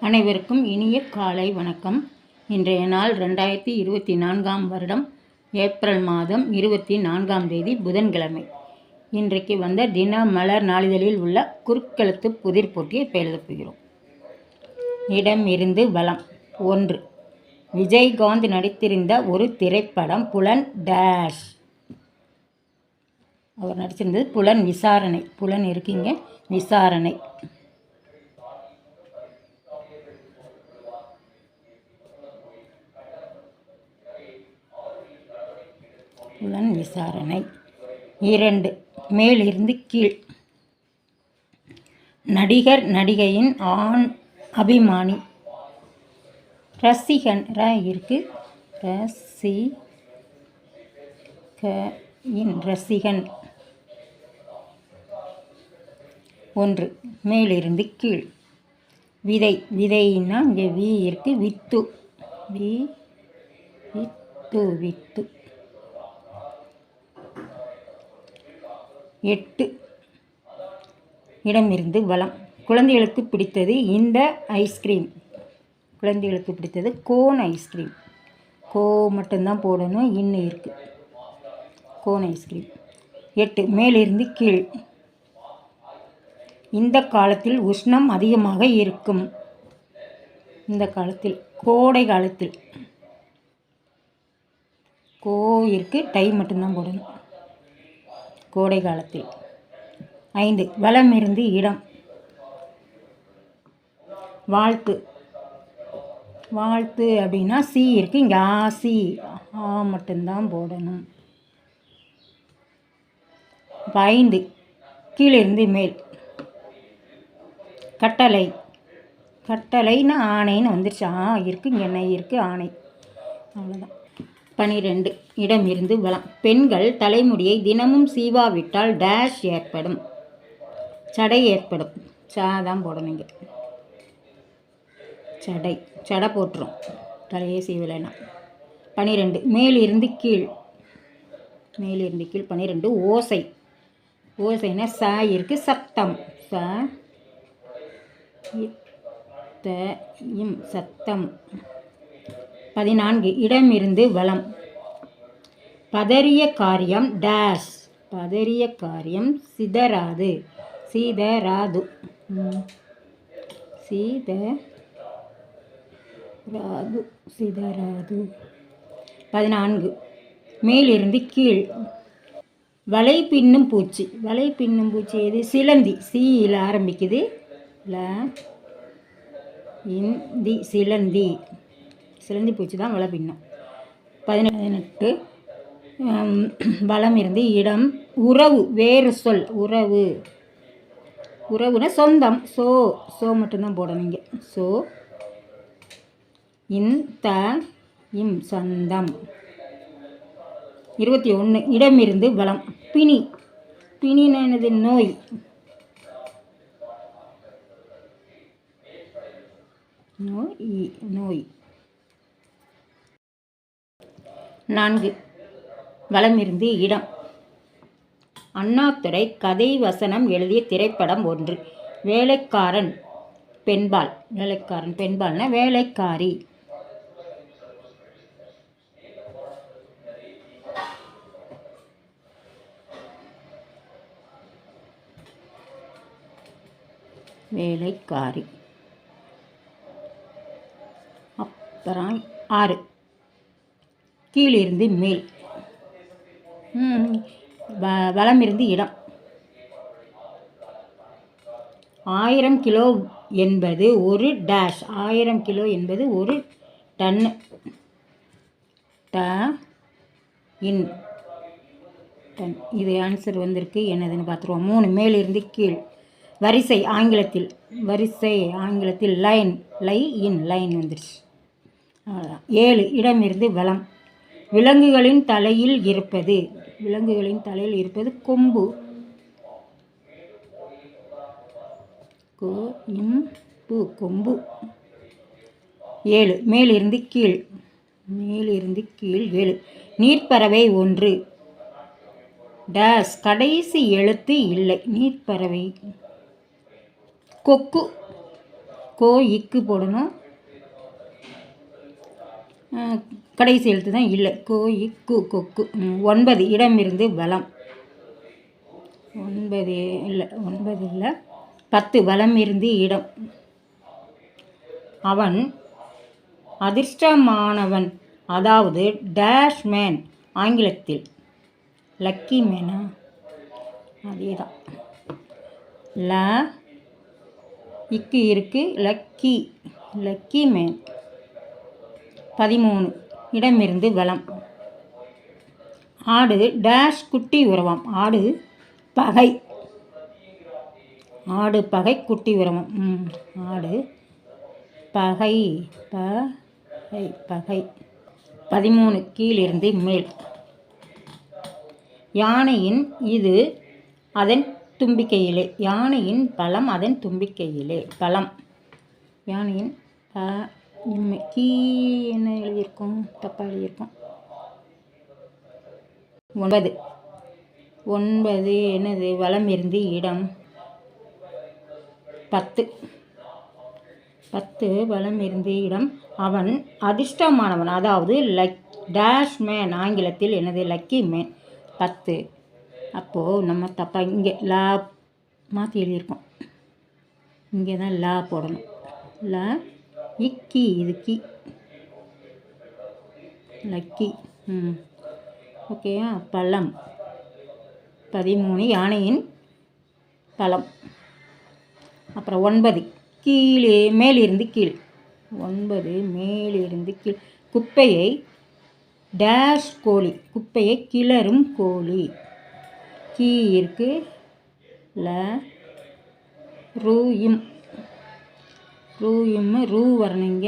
அனைவருக்கும் இனிய காலை வணக்கம். இன்றைய நாள் 2024 வருடம் ஏப்ரல் மாதம் 24ஆம் தேதி புதன்கிழமை. இன்றைக்கு வந்த தின மலர் நாளிதழில் உள்ள குறுக்கெழுத்து புதிர் போட்டியை இப்போ எழுதப் போகிறோம். இடம் இருந்து வலம். 1. விஜயகாந்த் நடித்திருந்த ஒரு திரைப்படம் புலன் டேஷ். அவர் நடிச்சிருந்தது புலன் விசாரணை. புலன் இருக்கீங்க, விசாரணை. புலன் விசாரணை. 2. மேலிருந்து கீழ். நடிகர் நடிகையின் ஆண் அபிமானி. ரசிகன் இருக்கு, ரசிகன். 1. மேலிருந்து கீழ். விதை. விதைன்னா இங்கே வி இருக்கு, வித்து. வித்து. 8. இடமிருந்து வலம். குழந்தைகளுக்கு பிடித்தது இந்த ஐஸ்கிரீம். குழந்தைகளுக்கு பிடித்தது கோன் ஐஸ்கிரீம். கோ மட்டும்தான் போடணும், இன்னும் இருக்குது. Cone ice cream. 8. மேலிருந்து கீழ். இந்த காலத்தில் உஷ்ணம் அதிகமாக இருக்கும். இந்த காலத்தில், கோடை காலத்தில். கோ இருக்கு, டை மட்டும்தான் போடணும். கோடை காலத்தில். 5. வலமிருந்து இடம். வாழ்த்து. வாழ்த்து அப்படின்னா சி இருக்குது, இங்கே ஆசி, ஆ மட்டும்தான் போடணும். 5. கீழிருந்து மேல். கட்டளை. கட்டளைன்னு ஆணைன்னு வந்துருச்சு. இருக்குது, இங்கே என்ன இருக்குது, ஆணை. அவ்வளோதான். 12. இடம் இருந்து வலம். பெண்கள் தலைமுடியை தினமும் சீவாவிட்டால் டேஷ் ஏற்படும். சடை ஏற்படும். சாதான் போடணுங்க. சடை போட்டுரும் தலையே சீவலைனா. 12. மேலிருந்து கீழ். மேலிருந்து கீழ். 12. ஓசை. ஓசைன்னா ச இருக்கு, சத்தம். சத்தம். 14. இடமிருந்து வலம். பதறிய காரியம் டேஷ். பதறிய காரியம் சிதறாது. சிதறாது. 14. மேலிருந்து கீழ். வலை பின்னும் பூச்சி. வலை பின்னும் பூச்சி எது? சிலந்தி. சீயில் ஆரம்பிக்குது. சிலந்தி. சிலந்தி பூச்சி தான் வலை பின்னும். 18. வலம் இருந்து இடம். உறவு. வேறு சொல். உறவு. உறவுனா சொந்தம். சோ மட்டும்தான் போடணுங்க. சோ இம் சொந்தம். 21. இடமிருந்து வலம். பிணி. பிணினா என்னது? நோய். நோய். 4. வலமிருந்து இடம். அண்ணாதுரை கதை வசனம் எழுதிய திரைப்படம் 1. வேலைக்காரன் பெண்பால். வேலைக்காரன் பெண்பால்னா வேலைக்காரி. வேலைக்காரி. அப்புறம் 6. கீழிருந்து மேல். வலமிருந்து இடம். 1000 கிலோ என்பது ஒரு டேஷ். 1000 கிலோ என்பது ஒரு டன். டன். இது ஆன்சர் வந்திருக்கு. என்னதுன்னு பார்த்துருவோம். 3. மேலிருந்து கீழ். வரிசை. ஆங்கிலத்தில் வரிசை. ஆங்கிலத்தில் லைன். லைன் வந்துருச்சு. 7. இடமிருந்து வலம். விலங்குகளின் தலையில் இருப்பது. விலங்குகளின் தலையில் இருப்பது கொம்பு. கொம்பு. 7. மேலிருந்து கீழ். மேலிருந்து கீழ். 7. நீர்ப்பறவை 1. டேஷ். கடைசி எழுத்து இல்லை. நீர்ப்பறவை. கொக்கு. கோ இக்கு போடணும், கடைசி எழுத்து தான் இல்லை. கோ இக்கு கொக்கு. 9 இடமிருந்து வலம். 9 இல்லை 10 வலம் இருந்து இடம். அவன் அதிர்ஷ்டமானவன், அதாவது டேஷ் மேன். ஆங்கிலத்தில் லக்கி மேனா, அதே தான். ல இக்கு இருக்கு, லக்கி லக்கி மேன். 13 இடமிருந்து வலம். ஆடு டேஷ் குட்டி உறவாம். ஆடு பகை. ஆடு பகை குட்டி உறவாம். ஆடு பகை பகை பகை. 13 கீழிருந்து மேல். யானையின் இது அதன் தும்பிக்கையிலே. யானையின் பலம் அதன் தும்பிக்கையிலே. பலம். யானையின் கீ என்ன எழுதியிருக்கோம், தப்பாக எழுதியிருக்கோம். 9 என்னது, வலம் இருந்து இடம். 10 வலம் இருந்து இடம். அவன் அதிர்ஷ்டமானவன், அதாவது டேஷ் மேன். ஆங்கிலத்தில் என்னது, லக்கி மேன். 10. அப்போது நம்ம தப்பாக இங்கே லா மாற்றி எழுதியிருக்கோம். இங்கே தான் லா போடணும். லா இக்கி, இது கி, லக்கி. ஓகேயா. பழம். 13 யானையின் பழம். அப்புறம் 9 கீழே மேலிருந்து கீழ். 9 மேலிருந்து கீழ். குப்பையை டேஷ் கோழி. குப்பையை கிளறும் கோழி. கீ இருக்கு, ல ரூ இம். ரூ இம், ரூ வரணுங்க.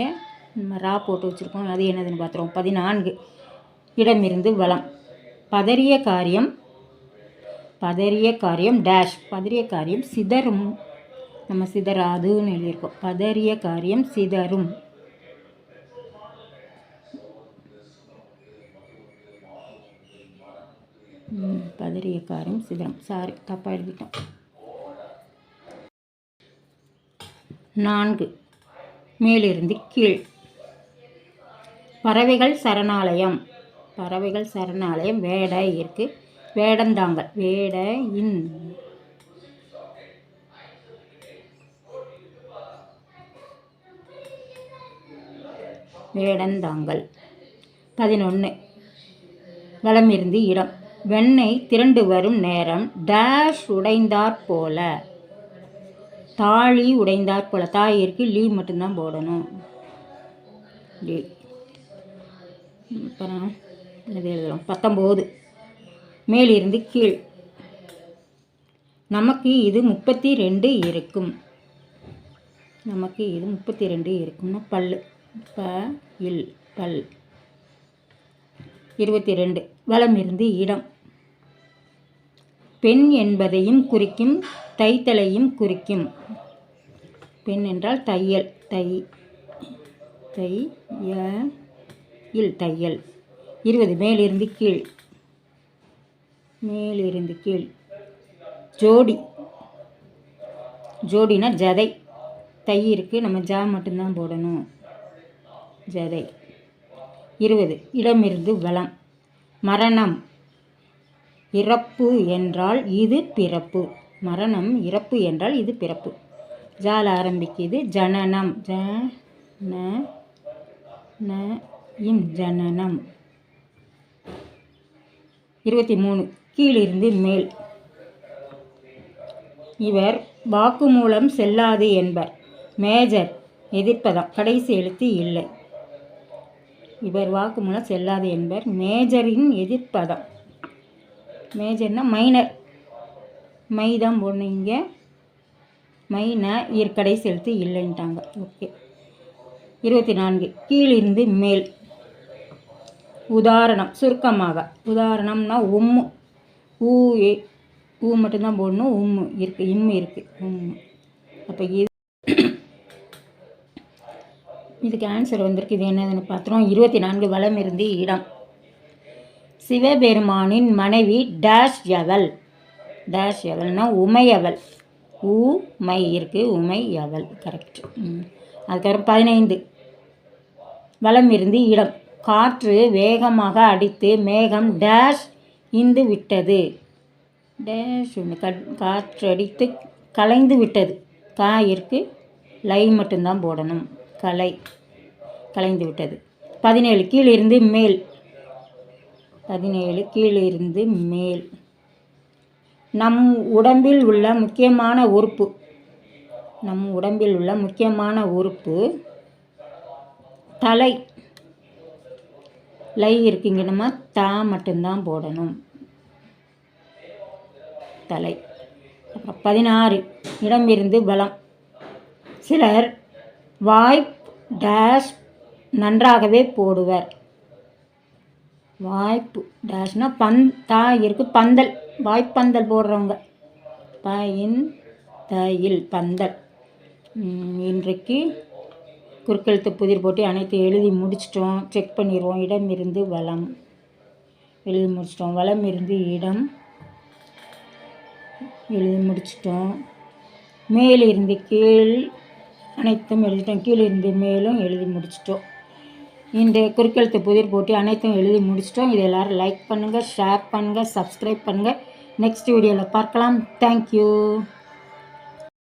நம்ம ரா போட்டு வச்சுருக்கோம், அது என்னதுன்னு பார்த்துருவோம். 14 இடமிருந்து வலம். பதறிய காரியம். பதறிய காரியம் டேஷ். பதறிய காரியம் சிதறும். நம்ம சிதறாதுன்னு எழுதியிருக்கோம். பதறிய காரியம் சிதறும். பதறிய காரியம் சிதறும். சாரி, தப்பாக எழுதிட்டோம். 4 மேலிருந்து கீழ். பறவைகள் சரணாலயம். பறவைகள் சரணாலயம் வேடை இருக்கு. வேடந்தாங்கல். வேட இன். வேடந்தாங்கல். 11 வலமிருந்து இடம். வெண்ணெய் திரண்டு வரும் நேரம். டேஷ் உடைந்தாற் போல. தாழி உடைந்தாற் போல. தாயிற்கு லீ மட்டும்தான் போடணும். லீ. அப்புறம் இது எழுதலாம். 19 மேலிருந்து கீழ். நமக்கு இது 32 இருக்கும். நமக்கு இது 32 இருக்கும்னா பல்லு. இல் பல். 22 வலம் இருந்து இடம். பெண் என்பதையும் குறிக்கும், தைத்தலையும் குறிக்கும். பெண் என்றால் தையல். தையல் தையல். 20 மேலிருந்து கீழ். மேலிருந்து கீழ். ஜோடி. ஜோடினா ஜதை. தை இருக்குது, நம்ம ஜா மட்டும்தான் போடணும். ஜதை. 20 இடமிருந்து வலம். மரணம். இறப்பு என்றால் இது பிறப்பு. மரணம் இறப்பு என்றால் இது பிறப்பு. ஜால ஆரம்பிக்குது. ஜனனம். ஜனனம். 23 கீழிருந்து மேல். இவர் வாக்குமூலம் செல்லாது என்பர். மேஜர் எதிர்ப்பதம். கடைசி எழுத்து இல்லை. இவர் வாக்குமூலம் செல்லாது என்பர். மேஜரின் எதிர்ப்பதம். மேஜர்னா மைனர். மை தான் போனீங்க. மைனா கடைசி எழுத்து இல்லைன்ட்டாங்க. ஓகே. 24 கீழிருந்து மேல். உதாரணம். சுருக்கமாக. உதாரணம்னா உம்மு. ஊ மட்டும்தான் போடணும். உம்மு இருக்குது, இம்மு இருக்குது. உம்மு. அப்போ இதுக்கு ஆன்சர் வந்திருக்கு. இது என்னதுன்னு பார்த்துருவோம். 24 வலம் இருந்து இடம். சிவபெருமானின் மனைவி டேஷ் எவள். டேஷ் எவள்னா உமையவள். மை இருக்குது, உமையவள். கரெக்ட். அதுக்கப்புறம் 15 வலமிருந்து இடம். காற்று வேகமாக அடித்து மேகம் டேஷ் இந்து விட்டது. டேஷ் காற்று அடித்து கலைந்து விட்டது. இருக்கு, லை மட்டும்தான் போடணும். கலைந்து விட்டது. 17 கீழிருந்து மேல். 17 கீழிருந்து மேல். நம் உடம்பில் உள்ள முக்கியமான உறுப்பு. தலை. லை இருக்குங்க, நம்ம மட்டும்தான் போடணும். தலை. அப்புறம் 16 இடமிருந்து பலம். சிலர் வாய்ப் டேஷ் நன்றாகவே போடுவர். வாய்ப்பு டேஷ்னா இருக்கு, பந்தல். வாய்ப்பந்தல் போடுறவங்க. தையில் பந்தல். இன்றைக்கு குறுக்கெழுத்து புதிர் போட்டு அனைத்து எழுதி முடிச்சிட்டோம். செக் பண்ணிடுவோம். இடமிருந்து வலம் எழுதி முடிச்சிட்டோம். வலம் இருந்து இடம் எழுதி முடிச்சிட்டோம். மேலிருந்து கீழ் அனைத்தும் எழுதிட்டோம். கீழிருந்து மேலும் எழுதி முடிச்சிட்டோம். இந்த குறுக்கெழுத்து புதிர் போட்டு அனைத்தும் எழுதி முடிச்சிட்டோம். இது எல்லோரும் லைக் பண்ணுங்கள், ஷேர் பண்ணுங்கள், சப்ஸ்கிரைப் பண்ணுங்கள். நெக்ஸ்ட் வீடியோவில் பார்க்கலாம். தேங்க்யூ.